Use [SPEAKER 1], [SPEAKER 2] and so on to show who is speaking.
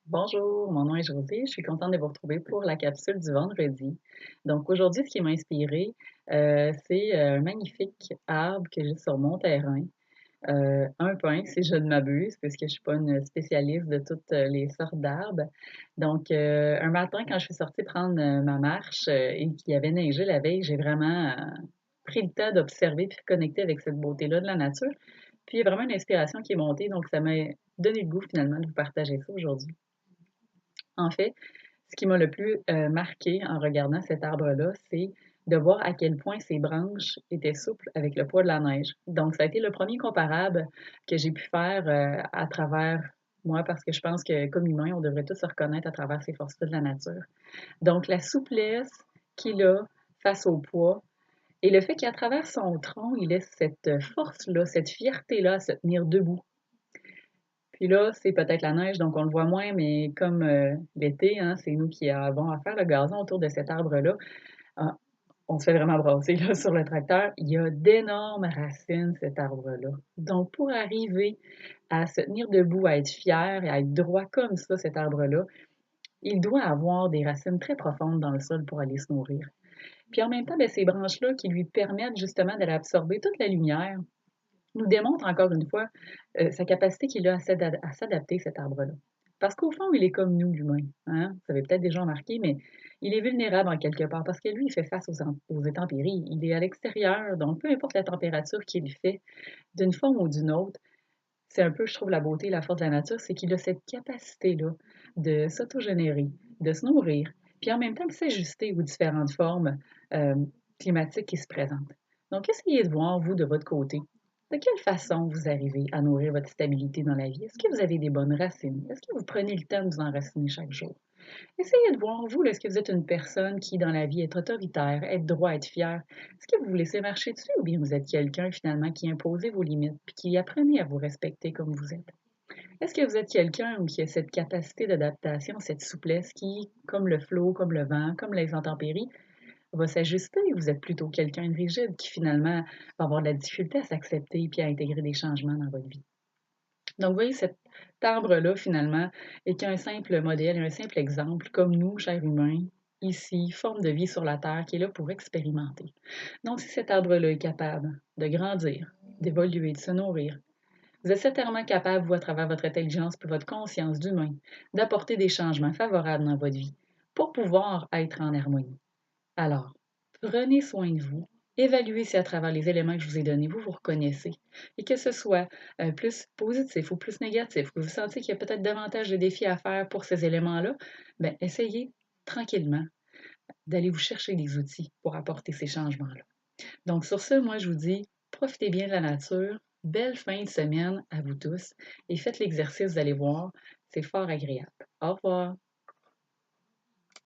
[SPEAKER 1] Bonjour, mon nom est Josée. Je suis contente de vous retrouver pour la capsule du vendredi. Donc aujourd'hui, ce qui m'a inspirée, c'est un magnifique arbre que j'ai sur mon terrain. Un pin, si je ne m'abuse, puisque je suis pas une spécialiste de toutes les sortes d'arbres. Donc, un matin, quand je suis sortie prendre ma marche et qu'il y avait neigé la veille, j'ai vraiment pris le temps d'observer puis de connecter avec cette beauté-là de la nature. Puis il y a vraiment une inspiration qui est montée, donc ça m'a donné le goût finalement de vous partager ça aujourd'hui. En fait, ce qui m'a le plus, marqué en regardant cet arbre-là, c'est de voir à quel point ses branches étaient souples avec le poids de la neige. Donc ça a été le premier comparable que j'ai pu faire, à travers moi, parce que je pense que comme humains, on devrait tous se reconnaître à travers ces forces-là de la nature. Donc la souplesse qu'il a face au poids et le fait qu'à travers son tronc, il ait cette force-là, cette fierté-là à se tenir debout. Puis là, c'est peut-être la neige, donc on le voit moins, mais comme, l'été, hein, c'est nous qui avons à faire le gazon autour de cet arbre-là. Ah, on se fait vraiment brasser là sur le tracteur. Il y a d'énormes racines, cet arbre-là. Donc pour arriver à se tenir debout, à être fier et à être droit comme ça, cet arbre-là, il doit avoir des racines très profondes dans le sol pour aller se nourrir. Puis en même temps, ben, ces branches-là qui lui permettent justement d'aller absorber toute la lumière, nous démontre encore une fois, sa capacité qu'il a à s'adapter, cet arbre-là. Parce qu'au fond, il est comme nous, l'humain, hein? Vous avez peut-être déjà remarqué, mais il est vulnérable en quelque part parce que lui, il fait face aux intempéries. Il est à l'extérieur, donc peu importe la température qu'il fait, d'une forme ou d'une autre, c'est un peu, je trouve, la beauté et la force de la nature, c'est qu'il a cette capacité-là de s'autogénérer, de se nourrir, puis en même temps de s'ajuster aux différentes formes, climatiques qui se présentent. Donc essayez de voir, vous, de votre côté, de quelle façon vous arrivez à nourrir votre stabilité dans la vie? Est-ce que vous avez des bonnes racines? Est-ce que vous prenez le temps de vous enraciner chaque jour? Essayez de voir, vous, là, est-ce que vous êtes une personne qui, dans la vie, est autoritaire, être droit, être fier? Est-ce que vous vous laissez marcher dessus ou bien vous êtes quelqu'un, finalement, qui imposez vos limites puis qui apprenez à vous respecter comme vous êtes? Est-ce que vous êtes quelqu'un qui a cette capacité d'adaptation, cette souplesse qui, comme le flot, comme le vent, comme les intempéries, va s'ajuster? Ou vous êtes plutôt quelqu'un de rigide qui, finalement, va avoir de la difficulté à s'accepter puis à intégrer des changements dans votre vie? Donc, vous voyez, cet arbre-là, finalement, est qu'un simple modèle, un simple exemple, comme nous, chers humains, ici, forme de vie sur la Terre, qui est là pour expérimenter. Donc, si cet arbre-là est capable de grandir, d'évoluer, de se nourrir, vous êtes certainement capable, vous, à travers votre intelligence puis votre conscience d'humain, d'apporter des changements favorables dans votre vie pour pouvoir être en harmonie. Alors, prenez soin de vous, évaluez si à travers les éléments que je vous ai donnés, vous vous reconnaissez et que ce soit, plus positif ou plus négatif, que vous sentiez qu'il y a peut-être davantage de défis à faire pour ces éléments-là, ben, essayez tranquillement d'aller vous chercher des outils pour apporter ces changements-là. Donc sur ce, moi je vous dis, profitez bien de la nature, belle fin de semaine à vous tous et faites l'exercice, vous allez voir, c'est fort agréable. Au revoir.